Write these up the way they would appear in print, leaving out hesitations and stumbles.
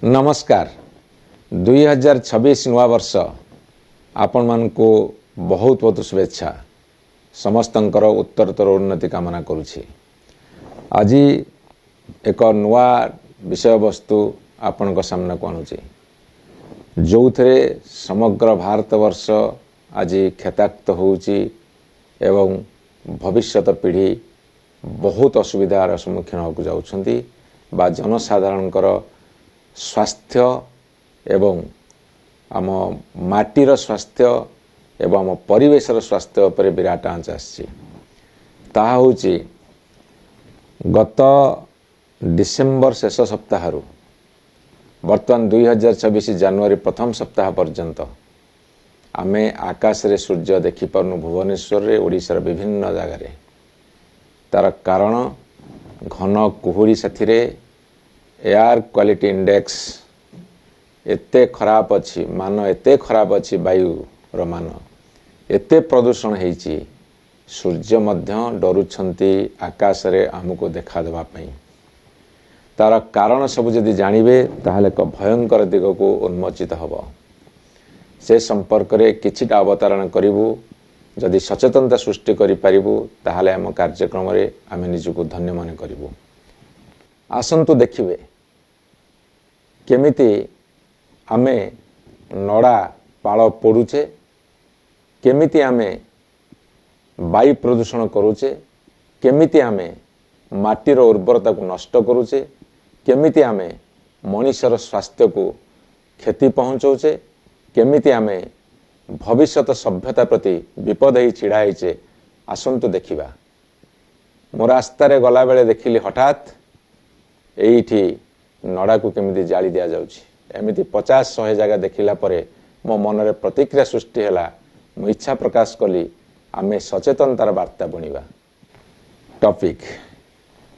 नमस्कार 2026 नुआ वर्ष आपण मान को बहुत बहुत शुभेच्छा समस्तंकर उत्तरोत्तर उन्नति कामना करुछि। आज एक नुआ विषय वस्तु आपण सामना को आणुछि जो थे समग्र भारत वर्ष आज खेताक्त होउछि एवं भविष्यत पीढ़ी बहुत असुविधार सम्मुखीन होकु जाउछंती बा जनसाधारणकर स्वास्थ्य एवं आम माटीर स्वास्थ्य एवं आम परिवेशर स्वास्थ्य उपर विराट आंच आछि। ताहा होउछि गत डिसेम्बर शेष सप्ताह बर्तमान 2026 जनवरी प्रथम सप्ताह पर्यंत आमे आकाश रे सूर्य देखि पारनु भुवनेश्वर रे ओडिशार विभिन्न जगार तार कारण घन कुहुड़ी साथी रे एयर क्वालिटी इंडेक्स एते खराब अच्छी मान एते खराब अच्छी वायु मान एते प्रदूषण होइछि सूर्य मध्य डरुछंती आकाश रे हमको देखा देबा पई। तार कारण सब जदि जानिबे ताहले एक भयंकर दिग को उन्मोचित हब से संपर्क रे किछिटा अवतारण करिवु जदि सचेतनता सृष्टि करि परिबु ताहले हम कार्यक्रम रे आमे निजको धन्य मन करिवु। आसंतु देखिबे केमिति आमे नड़ा पाल पोड़ुचे केमिति आमे वायु प्रदूषण करुचे केमिति आमे माटीर उर्वरता को नष्ट करुचे केमिति आमे मनुष्यर स्वास्थ्य को क्षति पहुँचौचे केमिति आमे भविष्यत सभ्यता प्रति विपद ही छिड़ा होइचे। आसंतु देखिबा मो रास्ता रे गला बेले देखिली हठात एइठी नड़ा को केमिति जाली दिया जाउछि एमिति 50-100 जगह देखिला परे मो मन रे प्रतिक्रिया सृष्टि हैला। मु इच्छा प्रकाश कली आमे सचेतनतार वार्ता बुनिबा। Topic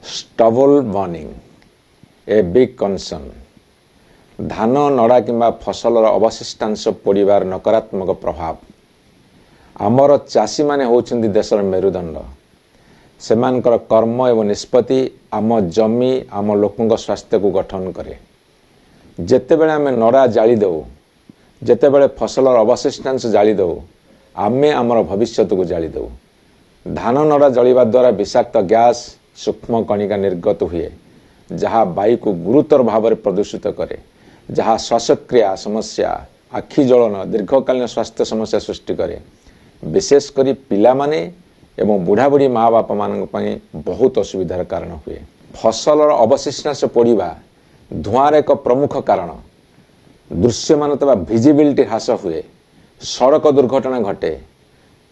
stubble burning a big concern. धान नड़ा किंबा फसलर अवशिष्टांश पोड़ीबार नकारात्मक प्रभाव। आमर चाषी माने होउछन्ति देशर मेरुदंड सेमानकर कर्म एवं निष्पत्ति आम जमी आम लोकंक स्वास्थ्य को गठन करे। जेतेबेले आमे नड़ा जाली दउ जेतेबेले फसलर अवशिष्टांश जाली दउ आमे आमर भविष्यत को जाली दउ। धान नड़ा जलिबा द्वारा विषाक्त गैस सूक्ष्म कणिका निर्गत हुए जहाँ वायु को गुरुतर भाव में प्रदूषित करे जहाँ श्वासक्रिया समस्या आखि जलन दीर्घकालीन स्वास्थ्य समस्या सृष्टि करे। विशेषकर पिला माने एवं बुढ़ा बुढ़ी माँ बापा मान बहुत असुविधार कारण हुए। फसलर अवशिष्टांश पोड़ीबा धुआर एक प्रमुख कारण। दृश्यमानता भिजिबिलिटी ह्रास हुए सड़क दुर्घटना घटे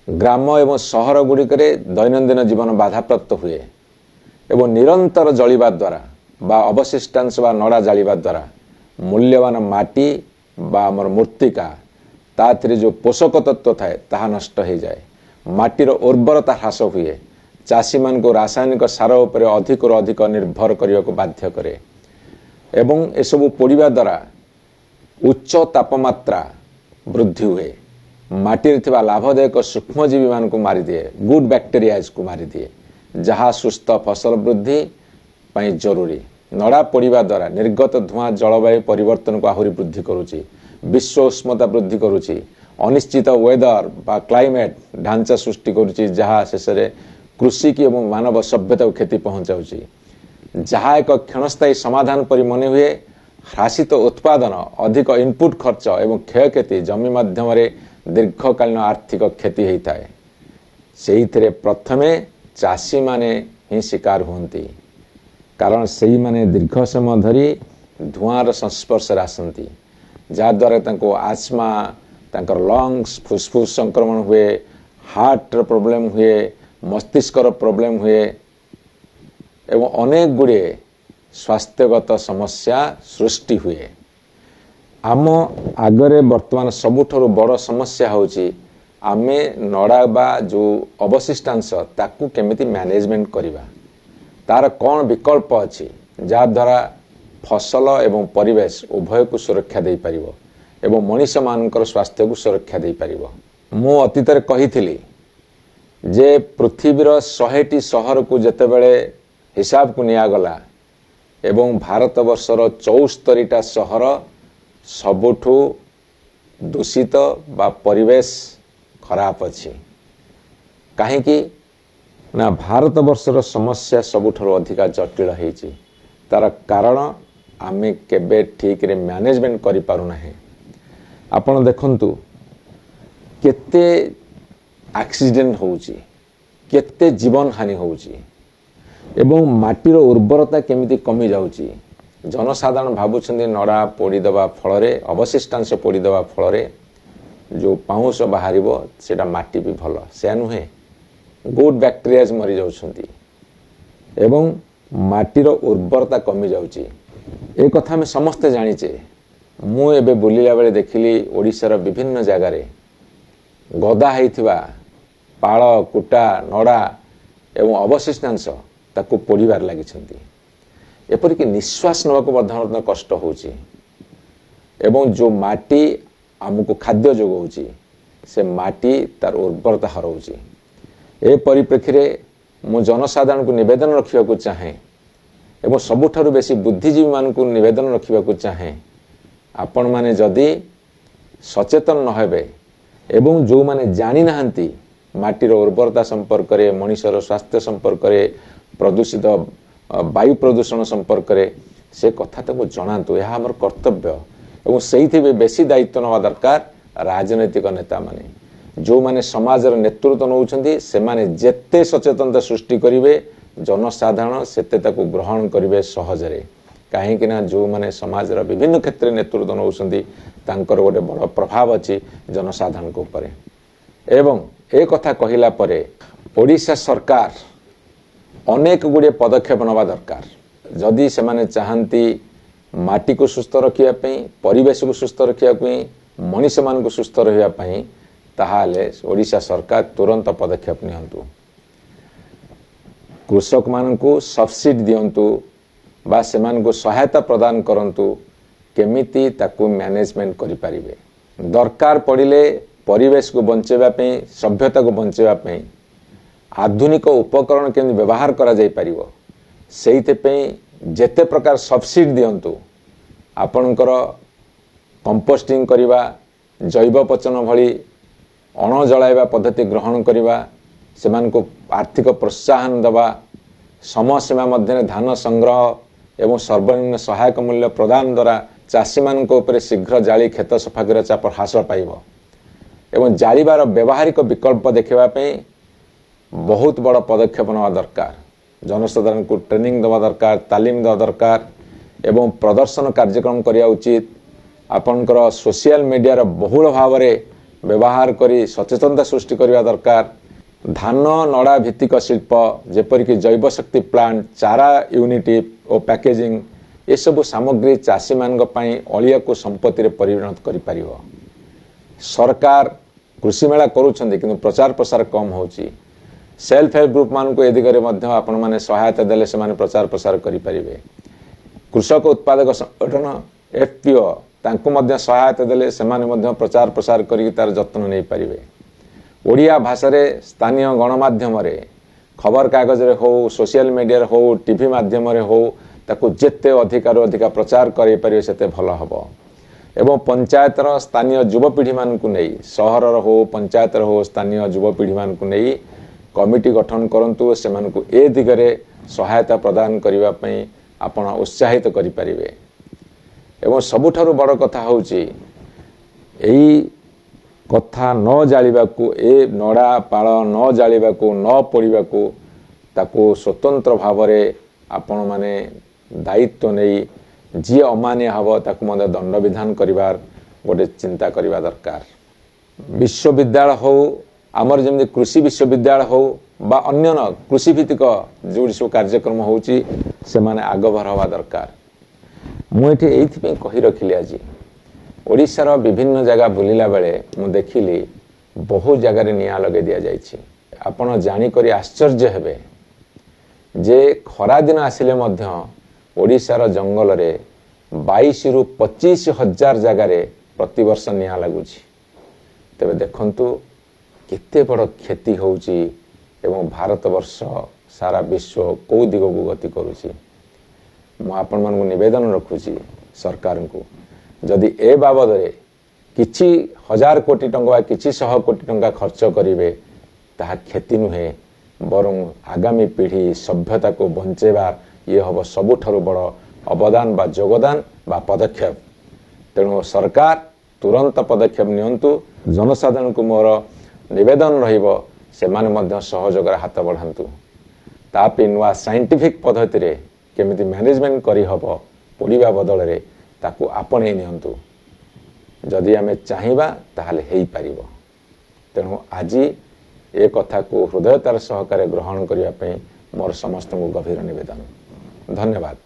ग्राम एवं सहर गुड़िक दैनंदिन जीवन बाधाप्राप्त हुए एवं निरंतर जलिबा द्वारा बा अवशिष्टांश बा नड़ा जालिबा द्वारा मूल्यवान माटी बा आमर मूर्तिका ताथिरे जो पोषक तत्व थाए ताहा नष्ट हो जाए। माटीर उर्वरता ह्रास हुए चाषी मान को रासायनिक सार उपर अधिक अधिक निर्भर करने को बाध्य करे एवं एसबू पोड़ीबा द्वारा उच्च तापमात्रा वृद्धि हुए माटी थिबा लाभदायक सूक्ष्मजीवी मान को मारी दिए गुड बैक्टेरियाज को मारी दिए जहाँ सुस्थ फसल वृद्धि पाई जरूरी। नड़ा पोड़ीबा द्वारा निर्गत धुआं जलवायु परिवर्तन को आहुरी वृद्धि करुछि विश्व उष्णता वृद्धि करुछि अनिश्चित वेदर बा क्लाइमेट ढांचा सृष्टि करुछि जहाँ शेष में कृषि की एवं मानव सभ्यता को क्षति पहुंचाउछि जहाँ एक क्षणस्थायी समाधान परि मने हुए। ह्रासित उत्पादन अधिक इनपुट खर्च एवं क्षयक्षति जमी माध्यम दीर्घकालीन आर्थिक क्षति होता है। से प्रथमे चाषी माने ही शिकार होती कारण से माने दीर्घ समय धरी धुआर संस्पर्श आसती जहाद्वारा तांको आस्मा तांकर लंग्स फुसफुस संक्रमण हुए हार्ट प्रॉब्लम हुए मस्तिष्कर प्रॉब्लम हुए एवं अनेक गुड़े स्वास्थ्यगत समस्या सृष्टि हुए। आम आगरे वर्तमान सबुठारु बड़ समस्या होची आमे नड़ा बा जो अवशिष्टांश ताकू केमिति मैनेजमेंट करिबा तार कौन विकल्प अच्छी जहाद्वारा फसल एवं परिवेश उभय को सुरक्षा दे पारिबो एवं मनुष्य मानकर स्वास्थ्य को सुरक्षा दे पारिबो। मु अतीत कही जे पृथ्वीर 100टी सहर को जेतेबेले हिसाब को नियागला एवं भारतवर्षर 74टा सहर सबुठु दूषित बा परिवेश खराब अच्छी कहीं ना भारतवर्षर समस्या सबुठारु अधिका जटिल होईची तार कारण आमे केबे ठीक रे मैनेजमेंट करि पारु नाही। आपण देखंतु केते एक्सीडेंट होउची केते जीवन हानि होउची एवं माटीर उर्वरता केमिति कमी जाउची। जनसाधारण भाबुछन्ती नड़ा पोड़ी दबा फल रे अवशिष्टांश पोड़ी दबा फल रे जो पाउंस बाहरिबो सेटा माटी भी भल से नुहे गुड बैक्टेरियाज मरी जाउछन्ती एवं माटीर उर्वरता कमी जाउची। ए कथा हम समस्ते जानिचे। मु एबे बुलिला बेले देखिली ओडिशार विभिन्न जगह रे गदा हेइथिबा पाळ कुटा नड़ा एवं अवशिष्टांश ताकू पोड़ीबार लागिछन्ती। एपरिक निश्वास नवाक मध्य कष्ट होउची एवं जो माटी आमको खाद्य जोगाउची से माटी तार उर्वरता हराउची। ए परिप्रेक्षी रे मु जनसाधारण को निवेदन रखिबाकू चाहे एवं सबुठारु बेसी बुद्धिजीवी मान को निवेदन रखिबाकू चाहे आपण माने जदि सचेतन न हेबे एवं जो माने जानि नाहंती माटीर उर्वरता संपर्क रे मनुष्यर स्वास्थ्य संपर्क रे प्रदूषित वायु प्रदूषण संपर्क रे से कथा ताको जणातु। यह हमर कर्तव्य एवं सेहिथि बेसी दायित्व नवा दरकार राजनैतिक नेता माने जो माने समाजर नेतृत्व नौछन्ती से माने जेते सचेतनता सृष्टि करिवे जनसाधारण सेते ताको ग्रहण करिवे सहजरे। काहे कि ना जो माने समाजर विभिन्न क्षेत्र नेतृत्व नौछन्ती तांकर गोटे बड़ प्रभाव अछि जनसाधारण को ऊपर। एवं ए कथा कहिला परे ओडिशा सरकार अनेक गुड़े पदक्षेप नवा दरकार। जदि से माने चाहती माटी को सुस्थ रखिया पई परिवेश को सुस्थ रखिया पई मनुष्य मान को सुस्थ रहिया पई ताहाले ओडिशा सरकार तुरंत पदक्षेप नियंतु। कृषक मान को सब्सिडी दियंतु बा से मान को सहायता प्रदान करंतु केमिति ताकू मैनेजमेंट करि परिबे। दरकार पड़िले परिवेश को बंचेबा पई सभ्यता को बंचेबा पई आधुनिक उपकरण केमि व्यवहार करा जाई परिबो सेहिते पई जेते प्रकार सब्सिडी दियंतु। आपणकर कंपोस्टिंग करिबा जैव पचन भली अण जलाइबा पद्धति ग्रहण करिबा सेमान को आर्थिक प्रोत्साहन दबा समय सीमा मध्य धान संग्रह एवं सर्वनिम्न सहायक मूल्य प्रदान द्वारा चाषी मान ऊपर शीघ्र जाली खेत सफा कर चाप ह्रास पाइब एवं जालिबार व्यावहारिक विकल्प देखा बहुत बड़ पदक्षेप नवा दरकार। जनसाधारण को ट्रेनिंग दवा दरकार तालीम दवा दरकार एवं प्रदर्शन कार्यक्रम करिया उचित। आपनकर सोशल मीडिया बहुल भाव में व्यवहार करी सचेतनता सृष्टि करने दरकार। धान नड़ा भित्तिक शिल्प जेपरिक जैव शक्ति प्लांट चारा यूनिटी और पैकेजिंग ये सब सामग्री चाषी मान अलिया को संपत्ति रे परिणत करि परिबो। सरकार कृषि मेला करूछन्ती किंतु प्रचार प्रसार कम होची। सेल्फ हेल्प ग्रुप मान को ए दिगरे मध्य आपण माने सहायता देले से माने प्रचार प्रसार करि परिबे। कृषक उत्पादक संगठन एफपीओ तांको मध्य सहायता देले से माने मध्य प्रचार प्रसार करी तार जत्न नै परिबे। ओडिया भाषा रे स्थानीय गणमाध्यम रे खबर कागज रे हो सोशल मीडिया रे हो टीवी माध्यम रे हो ताको जेते अधिकार अधिका प्रचार करि परिबे सेते भलो हबो। एवं पंचायतर स्थानीय युवपीढ़ी मान को नहीं सहर हो पंचायत हो स्थानीय युवपीढ़ी मान को नहीं कमिटी गठन करंतु सेमान को ए दिगरे सहायता प्रदान करिवा पई आपण उत्साहित करि परिबे। एवं सबुठारु बड़ कथा होउची एई कथा न जालिबाकू ए नड़ा पाळ न जालिबाकू न पोड़ीबाकू ताकू स्वतंत्र भाव में आपण माने दायित्व नहीं जी अमान्य हब ताकू मध्य दंड विधान करिवार गोटे चिंता करिवा दरकार। विश्वविद्यालय हो आमर जमी कृषि विश्वविद्यालय हो बा अन्य कृषि भित्तिक जो सब कार्यक्रम होची से माने आगभर हवा दरकार। मुझे ये कही रखिली आज ओडिशार विभिन्न जगह बुलिला बेले मु देखिली बहु जगार निया लगे दि जाइछि। आपण जानिकरी आश्चर्य हेबे जे खरा दिन आसिले मध्य ओडिशार जंगल रे 22 रु 25 हजार जगार प्रतिवर्ष निया लगुछि। तेबे देखंतु केते बड़ क्षति होउछि एवं भारत वर्ष सारा विश्व कौ दिग को गति करुछि। ମୁଁ ଆପଣମାନଙ୍କୁ ନିବେଦନ ରଖୁଛି ସରକାରଙ୍କୁ ଯଦି ଏ ବାବଦରେ କିଛି 1000 କୋଟି ଟଙ୍କା କିଛି 100 କୋଟି ଟଙ୍କା ଖର୍ଚ୍ଚ କରିବେ ତାହା କ୍ଷତି ନୁହେଁ ବରଂ ଆଗାମୀ ପିଢ଼ି ସଭ୍ୟତାକୁ ବଞ୍ଚେଇବା ଇଏ ହେବ ସବୁଠାରୁ ବଡ଼ ଅବଦାନ ବା ଯୋଗଦାନ ବା ପଦକ୍ଷେପ। ତେଣୁ ସରକାର ତୁରନ୍ତ ପଦକ୍ଷେପ ନିଅନ୍ତୁ। ଜନସାଧାରଣଙ୍କୁ ମୋର ନିବେଦନ ରହିବ ସେମାନେ ମଧ୍ୟ ସହଯୋଗର ହାତ ବଢ଼ାନ୍ତୁ। ତା ପାଇଁ ନୂଆ ସାଇଣ୍ଟିଫିକ୍ ପଦ୍ଧତିରେ କେମିତି ମ୍ୟାନେଜମେଣ୍ଟ କରିହେବ ପୋଡ଼ିବା ବଦଳରେ ତାକୁ ଆପଣେଇ ନିଅନ୍ତୁ। ଯଦି ଆମେ ଚାହିଁବା ତାହେଲେ ହେଇପାରିବ। ତେଣୁ ଆଜି ଏ କଥାକୁ ହୃଦୟତାର ସହକାରେ ଗ୍ରହଣ କରିବା ପାଇଁ ମୋର ସମସ୍ତଙ୍କୁ ଗଭୀର ନିବେଦନ। ଧନ୍ୟବାଦ।